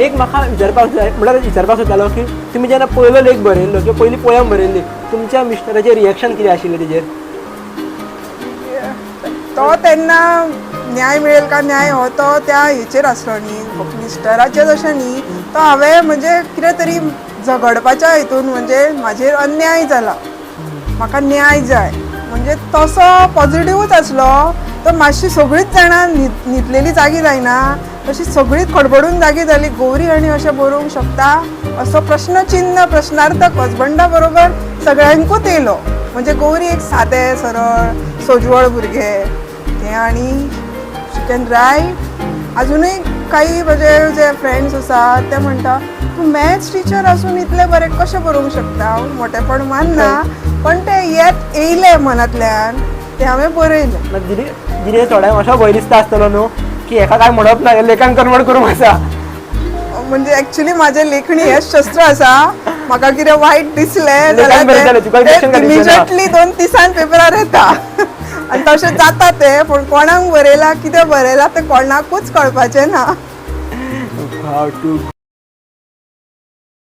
एक म्हाका विचारपाक जाय म्हळ्यार विचारपाक सोदतालो की तुमी जेन्ना पयलो लेख बरयल्लो किंवा पयली पोयम बरयल्ली तुमच्या मिस्टराचें रिएक्शन कितें आशिल्लें तेजेर? तो तेन्ना न्याय मिळेल का न्याय हो तो त्या हेचेर आसलो न्ही मिस्टराचेर अशें न्ही तो हांवें म्हणजे कितें तरी झगडपाच्या हितून म्हणजे म्हाजेर अन्याय जाला म्हाका न्याय जाय म्हणजे तसो पॉझिटिव्हच आसलो तो मातशी सगळींच जाणां न्हिदलेली जागी जायना तशी सगळींच खडबडून जागी जाली गौरी आनी अशें बरोवंक शकता असो प्रश्नचिन्ह प्रश्नार्थक हजबंडा बरोबर सगळ्यांकूच येयलो म्हणजे गौरी एक सादें सरळ सोजवळ भुरगें तें आनी शी कॅन रायट अजुनूय काही म्हजे जे फ्रेंड्स आसात ते म्हणटा तूं मॅथ्स टिचर आसून इतलें बरें कशें बरोवंक शकता हांव मोटेपण मानना पण तें येयलें मनांतल्यान तें हांवें बरयलें. कितें थोड्यांक असो भंय दिसता आसतलो न्हू की हेका काय म्हणप ना लेखान कन्वर्ट करूंक आसा म्हणजे ऍक्च्युली माझे लेखणी हें शस्त्र आसा म्हाका कितें वायट दिसलें लेखान बरयतालें, तुका correction जाल्यार काडूंक जायना. इमिजिएटली 2 दिसान पेपरार येता आनी तशें जाता तें पूण कोणाक बरयलां कितें बरयलां तें कोणाकूच कळपाचें ना. हाव टू